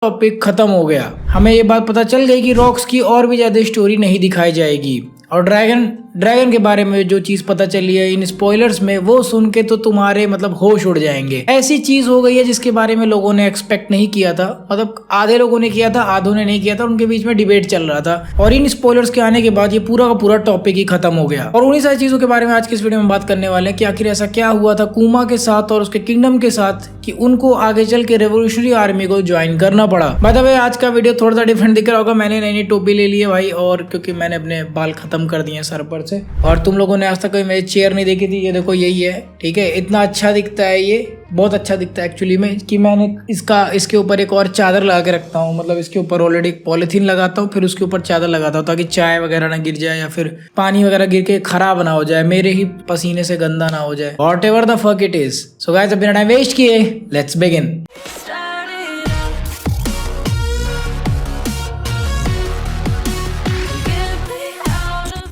Topic खत्म हो गया। हमें ये बात पता चल गई कि रॉक्स की और भी ज्यादा स्टोरी नहीं दिखाई जाएगी और ड्रैगन के बारे में जो चीज पता चली है इन स्पॉयलर्स में, वो सुन के तो तुम्हारे होश उड़ जाएंगे। ऐसी चीज हो गई है जिसके बारे में लोगों ने एक्सपेक्ट नहीं किया था। आधे लोगों ने किया था, आधों ने नहीं किया था, उनके बीच में डिबेट चल रहा था और इन स्पॉयलर्स के आने के बाद ये पूरा का पूरा टॉपिक ही खत्म हो गया। और उन्हीं सारी चीजों के बारे में आज की इस वीडियो में बात करने वाले हैं कि आखिर ऐसा क्या हुआ था कुमा के साथ और उसके किंगडम के साथ कि उनको आगे चल के रेवोल्यूशनरी आर्मी को ज्वाइन करना पड़ा। बाय द वे आज का वीडियो थोड़ा सा डिफरेंट दिख रहा होगा। मैंने नई टोपी ले ली है भाई, और क्योंकि मैंने अपने बाल खत्म कर दिए सर पर से, और तुम लोगों ने आज तक कोई मेरी चेयर नहीं देखी थी। ये देखो यही है, ठीक है। इतना अच्छा दिखता है, ये बहुत अच्छा दिखता है एक्चुअली में, कि मैंने इसके ऊपर एक और चादर लगा के रखता हूँ। इसके ऊपर ऑलरेडी पॉलिथीन लगाता हूँ, फिर उसके ऊपर चादर लगाता हूँ ताकि चाय वगैरह ना गिर जाए या फिर पानी वगैरह गिर के खराब ना हो जाए, मेरे ही पसीने से गंदा ना हो जाए। Whatever the fuck it is. So guys, अब बिना टाइम वेस्ट किए लेट्स बिगिन।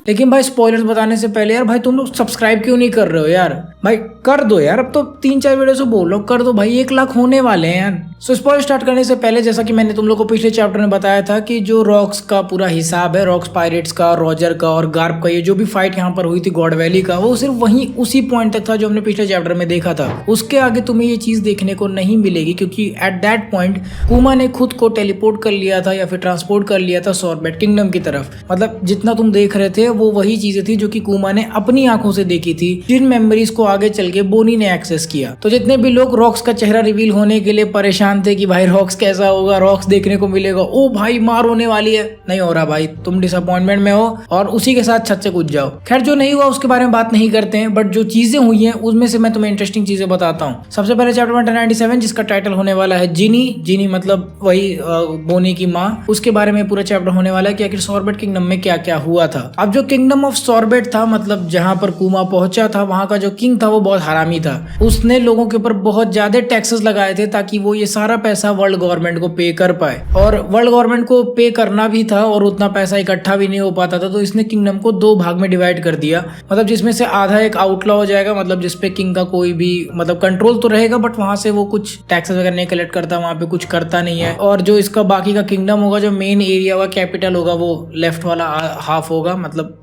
लेकिन भाई स्पॉयलर्स बताने से पहले यार भाई तुम लोग सब्सक्राइब क्यों नहीं कर रहे हो यार? भाई कर दो यार, अब तो 3-4 वीडियो से बोल रहा हूँ, कर दो भाई, 1 लाख होने वाले हैं यार। सो स्पॉइलर स्टार्ट करने से पहले जैसा कि मैंने तुम लोग को पिछले चैप्टर में बताया था कि जो रॉक्स का पूरा हिसाब है, रॉक्स पायरेट्स का, रॉजर का और गार्प का, ये जो भी फाइट यहाँ पर हुई थी गॉड वैली का, वो सिर्फ वहीं उसी पॉइंट तक था जो हमने पिछले चैप्टर में देखा था। उसके आगे तुम्हें ये चीज देखने को नहीं मिलेगी क्योंकि एट दैट पॉइंट कुमा ने खुद को टेलीपोर्ट कर लिया था या फिर ट्रांसपोर्ट कर लिया था सॉर्बेट किंगडम की तरफ। जितना तुम देख रहे थे वो वही चीजें थी जो कि कुमा ने अपनी आंखों से देखी थी, जिन मेमोरीज को आगे चल के बोनी ने एक्सेस किया। तो जितने भी लोग रॉक्स का चेहरा रिवील होने के लिए परेशान थे कि भाई रॉक्स कैसा होगा, रॉक्स देखने को मिलेगा, ओ भाई मार होने वाली है, नहीं हो रहा भाई, तुम डिसअपॉइंटमेंट में हो और उसी के साथ छत से कूद जाओ। खैर जो नहीं हुआ उसके बारे में बात नहीं करते हैं, बट जो चीजें हुई हैं उसमें से मैं तुम्हें इंटरेस्टिंग चीजें बताता हूँ। सबसे पहले चैप्टर 197 जिसका टाइटल होने वाला है जिनी मतलब वही बोनी की माँ, उसके बारे में पूरा चैप्टर होने वाला है कि आखिर सॉर्बेट किंगडम में क्या क्या हुआ था। अब जो किंगडम ऑफ सॉर्बेट था, जहां पर कुमा पहुंचा था, वहां का जो किंग था वो बहुत हरामी था। उसने लोगों के ऊपर बहुत ज्यादा टैक्सेस लगाए थे ताकि वो ये सारा पैसा वर्ल्ड गवर्नमेंट को पे कर पाए, और वर्ल्ड गवर्नमेंट को पे करना भी था और उतना पैसा इकट्ठा भी नहीं हो पाता था। तो इसने किंगडम को 2 भाग में डिवाइड कर दिया, जिसमें से आधा एक आउटलॉ हो जाएगा, जिसपे किंग का कोई भी कंट्रोल तो रहेगा, बट वहां से वो कुछ टैक्सेस वगैरह नहीं कलेक्ट करता, वहां पे कुछ करता नहीं है। और जो इसका बाकी का किंगडम होगा, जो मेन एरिया होगा, कैपिटल होगा, वो लेफ्ट वाला हाफ होगा,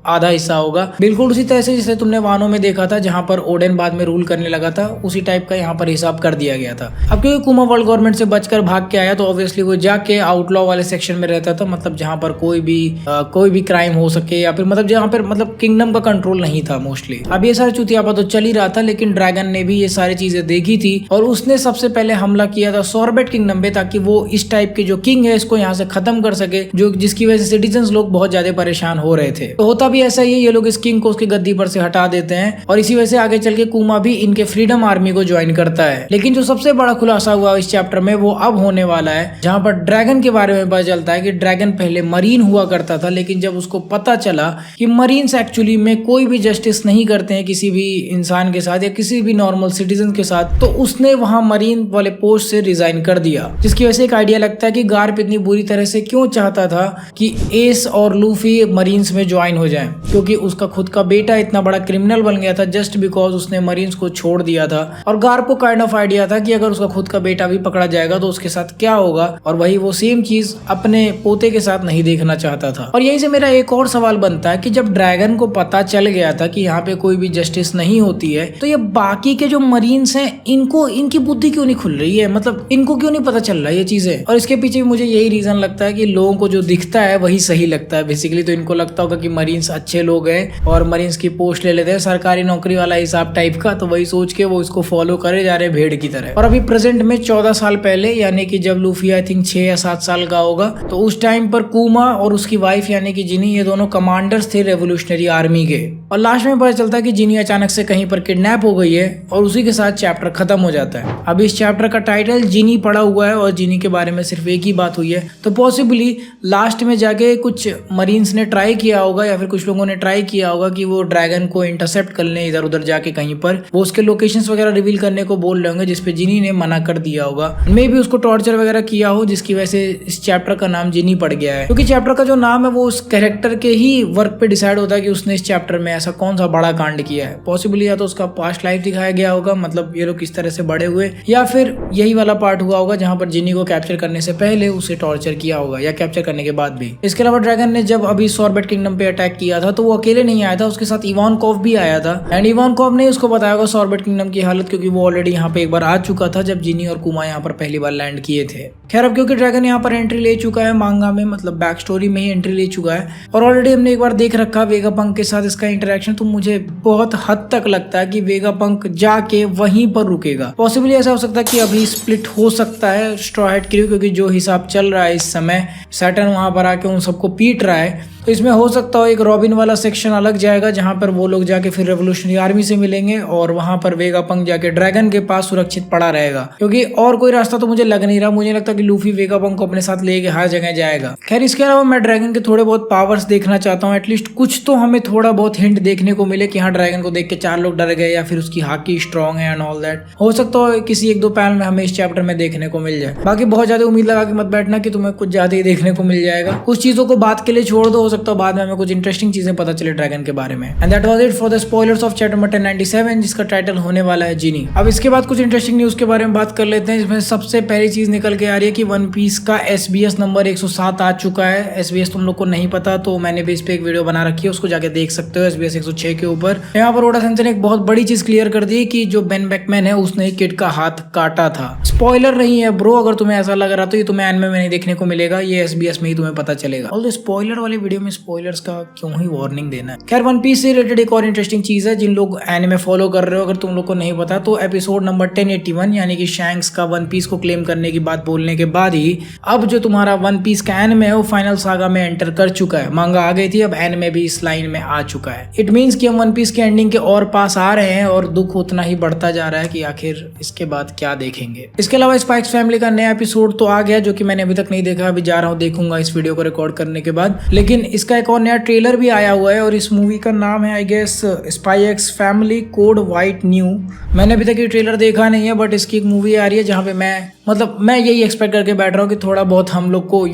आधा हिस्सा होगा। बिल्कुल उसी तरह से जैसे तुमने वानों में देखा था जहां पर ओडेन बाद में रूल करने लगा था, उसी टाइप का यहाँ पर हिसाब कर दिया गया था। अब क्योंकि कुमा वर्ल्ड गवर्नमेंट से बचकर भाग के आया तो ऑब्वियसली वो जाके आउटलॉ वाले सेक्शन में रहता था, जहाँ पर कोई भी क्राइम हो सके या फिर जहाँ पर किंगडम का कंट्रोल नहीं था मोस्टली। अब ये सारी चुतियापा तो चल ही रहा था, लेकिन ड्रैगन ने भी ये सारी चीजें देखी थी और उसने सबसे पहले हमला किया था सॉर्बेट किंगडम पे ताकि वो इस टाइप के जो किंग है इसको यहाँ से खत्म कर सके, जिसकी वजह से सिटीजन्स लोग बहुत ज्यादा परेशान हो रहे थे। तो होता भी ऐसा ही है, ये लोग इस किंग को उसकी गद्दी पर से हटा देते हैं और इसी वजह से आगे चल के कुमा भी इनके फ्रीडम आर्मी को ज्वाइन करता है। लेकिन जो सबसे बड़ा खुलासा हुआ इस चैप्टर में वो अब होने वाला है, जहां पर ड्रैगन के बारे में पता चलता है कि ड्रैगन पहले मरीन हुआ करता था, लेकिन जब उसको पता चला कि मरीन्स एक्चुअली में कोई भी जस्टिस नहीं करते हैं किसी भी इंसान के साथ या किसी भी नॉर्मल सिटीजन के साथ, तो उसने वहां मरीन वाले पोस्ट से रिजाइन कर दिया। जिसकी वजह से एक आइडिया लगता है कि गार्प इतनी बुरी तरह से क्यों चाहता था कि एस और लूफी मरीन्स में ज्वाइन हो जाए, क्योंकि उसका खुद का बेटा इतना बड़ा क्रिमिनल बन गया था जस्ट बिकॉज उसने मरीन्स को छोड़ दिया था। और गार्प को काइंड ऑफ आइडिया था कि अगर उसका खुद का बेटा भी पकड़ा जाएगा तो उसके साथ क्या होगा, और वही वो सेम चीज अपने पोते के साथ नहीं देखना चाहता था। और यहीं से मेरा एक और सवाल बनता है कि जब ड्रैगन को पता चल गया था कि यहाँ पे कोई भी जस्टिस नहीं होती है, तो ये बाकी के जो मरीन्स हैं इनकी बुद्धि क्यों नहीं खुल रही है, इनको क्यों नहीं पता चल रहा है ये चीजें। और इसके पीछे भी मुझे यही रीजन लगता है कि लोगों को जो दिखता है वही सही लगता है बेसिकली। तो इनको लगता होगा कि मरीन्स अच्छे लोग हैं और मरीन्स की पोस्ट ले लेते हैं, सरकारी नौकरी वाला हिसाब टाइप का, तो वही सोच के वो इसको फॉलो करे जा रहे भेड़ की तरह। और अभी प्रेजेंट में 14 साल पहले, यानी कि जब लूफी आई थिंक 6 या 7 साल का होगा, तो उस टाइम पर कुमा और उसकी वाइफ यानी कि जिनी, ये दोनों कमांडर्स थे रेवोल्यूशनरी आर्मी के। और लास्ट में पता चलता है कि जिनी अचानक से कहीं पर किडनैप हो गई है और उसी के साथ चैप्टर खत्म हो जाता है। अब इस चैप्टर का टाइटल जिनी पड़ा हुआ है और जिनी के बारे में सिर्फ एक ही बात हुई है, तो पॉसिबली लास्ट में जाके कुछ मरीन्स ने ट्राई किया होगा या फिर फिर कुछ लोगों ने ट्राई किया होगा कि वो ड्रैगन को इंटरसेप्ट कर लें इधर उधर जाके कहीं पर, वो उसके लोकेशंस वगैरह रिवील करने को बोल रहे होंगे, जिसपे जिनी ने मना कर दिया होगा। मे भी उसको टॉर्चर वगैरह किया हो, जिसकी वजह से इस चैप्टर का नाम जिनी पड़ गया है, क्योंकि चैप्टर का जो नाम है वो उस कैरेक्टर के ही वर्क पे डिसाइड होता है कि उसने इस चैप्टर में ऐसा कौन सा बड़ा कांड किया है। पॉसिबली या तो उसका पास्ट लाइफ दिखाया गया होगा, मतलब ये लोग किस तरह से बड़े हुए, या फिर यही वाला पार्ट हुआ होगा जहां पर जिनी को कैप्चर करने से पहले उसे टॉर्चर किया होगा या कैप्चर करने के बाद भी। इसके अलावा ड्रैगन ने जब अभी सॉर्बेट किंगडम पे अटैक किया था तो वो अकेले नहीं आया था, उसके साथ इवानकॉव भी आया था। एंड इवानकॉव ने उसको बताया होगा सॉर्बेट किंगडम की हालत, क्योंकि वो ऑलरेडी यहाँ पे एक बार आ चुका था जब जिनी और कुमा यहाँ पर पहली बार लैंड किए थे। खैर अब क्योंकि ड्रैगन यहाँ पर एंट्री ले चुका है मांगा में, मतलब बैक स्टोरी में ही एंट्री ले चुका है, और ऑलरेडी हमने एक बार देख रखा वेगापंक के साथ इसका इंटरेक्शन, तो मुझे बहुत हद तक लगता है कि वेगापंक जाके वहीं पर रुकेगा। पॉसिबली ऐसा हो सकता है कि अभी स्प्लिट हो सकता है स्ट्रॉ हैट क्रू, क्योंकि जो हिसाब चल रहा है इस समय सैटर्न वहां पर आके उन सबको पीट रहा है, तो इसमें हो सकता हो एक रॉबिन वाला सेक्शन अलग जाएगा जहां पर वो लोग जाके फिर रेवोल्यूशनरी आर्मी से मिलेंगे और वहां पर वेगापंक जाके ड्रैगन के पास सुरक्षित पड़ा रहेगा, क्योंकि और कोई रास्ता तो मुझे लग नहीं रहा। मुझे लगता कि लूफी वेगापंक को अपने साथ लेके हर जगह जाएगा। खैर इसके अलावा मैं ड्रैगन के थोड़े बहुत पावर्स देखना चाहता हूँ, एटलीस्ट कुछ तो हमें थोड़ा बहुत हिंट देखने को मिले कि हाँ ड्रैगन को देख के 4 लोग डर गए या फिर उसकी हाकी स्ट्रॉन्ग है एंड ऑल दैट। हो सकता है किसी 1-2 पैनल में हमें इस चैप्टर में देखने को मिल जाए। बाकी बहुत ज्यादा उम्मीद लगा के मत बैठना कि तुम्हें कुछ ज्यादा ही देखने को मिल जाएगा, कुछ चीजों को बात के लिए छोड़ दो, हो सकता है बाद में हमें कुछ इंटरेस्टिंग चीजें पता चले ड्रैगन के बारे में। And that was it for the spoilers of chapter number 1097, जिसका टाइटल होने वाला है जिनी। अब इसके बाद कुछ इंटरेस्टिंग न्यूज के बारे में बात कर लेते हैं, जिसमें सबसे पहली चीज निकल के आ रही है कि वन पीस का SBS नंबर 107 आ चुका है। SBS तुम लोग को नहीं पता तो मैंने भी इस पे एक वीडियो बना रखी है, उसको जाके देख सकते हो। SBS 106 के ऊपर यहाँ पर ओडा सेंसेई ने एक बहुत बड़ी चीज क्लियर कर दी कि जो बेन बेकमैन है उसने किड का हाथ काटा था। स्पॉइलर नहीं है ब्रो, अगर तुम्हें ऐसा लग रहा तो ये तुम्हें एनिमे में नहीं देखने को मिलेगा, ये SBS में ही तुम्हें पता चलेगा। और स्पॉइलर वाली वीडियो में स्पॉयलर्स का क्यों ही वार्निंग देना है। खैर वन पीस से रिलेटेड एक और इंटरेस्टिंग चीज है, जिन लोग एनिमे फॉलो कर रहे हो अगर तुम लोग को नहीं पता तो एपिसोड नंबर 1081 यानी कि शैंक्स का वन पीस को क्लेम करने की बात बोलने के बाद ही अब जो तुम्हारा वन पीस का एनिमे है वो फाइनल सागा में एंटर कर चुका है। मांगा आ गई थी, अब एनिमे भी इस लाइन में आ चुका है। इट मींस कि हम वन पीस के एंडिंग के और पास आ रहे हैं और दुख उतना ही बढ़ता जा रहा है कि आखिर इसके बाद क्या देखेंगे। इसके अलावा स्पाइक्स फैमिली का नया एपिसोड तो आ गया जो कि मैंने अभी तक नहीं देखा, अभी जा रहा हूँ देखूंगा इस वीडियो को रिकॉर्ड करने के बाद। लेकिन इसका एक और नया ट्रेलर भी आया हुआ है और इस मूवी का नाम है I guess Spy x Family Code White new. मैंने अभी तक ये ट्रेलर देखा नहीं है, बट इसकी एक मूवी आ रही है जहाँ पे मैं यही एक्सपेक्ट करके बैठ रहा हूँ कि थोड़ा बहुत हम लोग को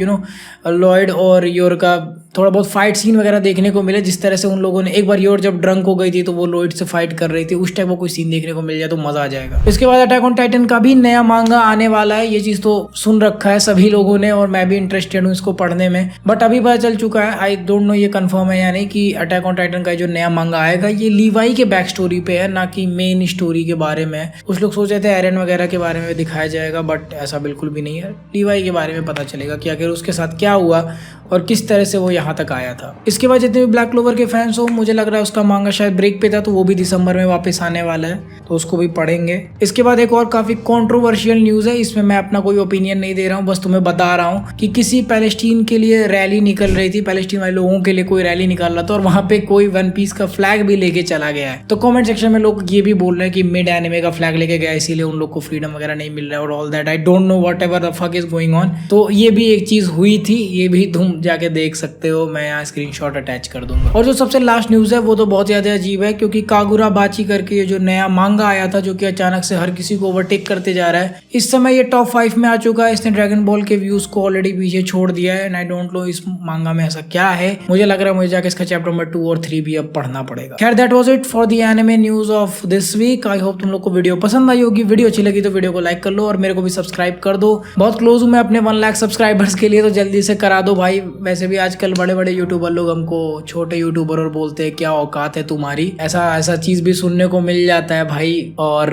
लॉयड और योर का थोड़ा बहुत फाइट सीन वगैरह देखने को मिले, जिस तरह से उन लोगों ने एक बार योर जब ड्रंक हो गई थी तो वो लॉयड से फाइट कर रही थी, उस टाइप का कोई सीन देखने को मिल जाए तो मजा आ जाएगा। इसके बाद अटैक ऑन टाइटन का भी नया मांगा आने वाला है, ये चीज तो सुन रखा है सभी लोगों ने और मैं भी इंटरेस्टेड हूँ इसको पढ़ने में, बट अभी पता चल चुका है, आई डोंट नो ये कंफर्म है या नहीं कि अटैक ऑन टाइटन का जो नया मांगा आएगा ये लीवाई के बैक स्टोरी पे है, ना कि मेन स्टोरी के बारे में। कुछ लोग सोच रहे थे एरन वगैरह के बारे में दिखाया जाएगा, बट ऐसा बिल्कुल भी नहीं है। लीवाई के बारे में पता चलेगा कि आखिर उसके साथ क्या हुआ और किस तरह से वो यहाँ तक आया था। इसके बाद जितने भी ब्लैक क्लोवर के फैंस हो, मुझे लग रहा है उसका मांगा शायद ब्रेक पे था तो वो भी दिसंबर में वापस आने वाला है, तो उसको भी पढ़ेंगे। इसके बाद एक और काफी कंट्रोवर्शियल न्यूज है, इसमें मैं अपना कोई ओपिनियन नहीं दे रहा हूँ, बस तुम्हें बता रहा हूँ कि किसी पैलेस्टीन के लिए रैली निकल रही थी, पैलेस्टीन वाले लोगों के लिए कोई रैली निकाल रहा था और वहां पे कोई वन पीस का फ्लैग भी लेके चला गया है। तो कमेंट सेक्शन में लोग ये भी बोल रहे हैं कि मिड एनिमे का फ्लैग लेके गया इसीलिए उन लोग को फ्रीडम वगैरह नहीं मिल रहा है और all that. I don't know whatever the fuck is going on. तो ये भी एक चीज हुई थी, ये भी तुम जाके देख सकते हो, मैं यहाँ स्क्रीनशॉट अटैच कर दूंगा। और जो सबसे लास्ट न्यूज है वो तो बहुत ज्यादा अजीब है, क्योंकि कागुरा बाची करके ये जो नया मांगा आया था जो कि अचानक से हर किसी को ओवरटेक करते जा रहा है, इस समय ये टॉप 5 में आ चुका है। इसने ड्रैगन बॉल के व्यूज को ऑलरेडी पीछे छोड़ दिया है एंड आई डोंट नो इस मांगा में ऐसा क्या है। मुझे लग रहा है मुझे जाके इसका चैप्टर नंबर 2 और 3 भी अब पढ़ना पड़ेगा। खैर that was it for the anime news of this week. I hope तुम लोग को वीडियो पसंद आई होगी। वीडियो अच्छी लगी तो वीडियो को लाइक कर लो और मेरे को भी सब्सक्राइब कर दो। बहुत क्लोज हूँ मैं अपने 1 लाख सब्सक्राइबर्स के लिए, तो जल्दी से करा दो भाई। वैसे भी आजकल बड़े बड़े यूट्यूबर लोग हमको छोटे यूट्यूबर और बोलते हैं क्या औकात है तुम्हारी, ऐसा चीज भी सुनने को मिल जाता है भाई, और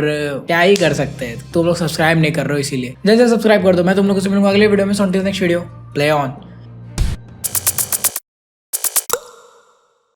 क्या ही कर सकते हैं। तुम लोग सब्सक्राइब नहीं कर रहे हो, इसीलिए जल्दी से सब्सक्राइब कर दो। मैं तुम लोगों से मिलूंगा अगले वीडियो में। Next video play on.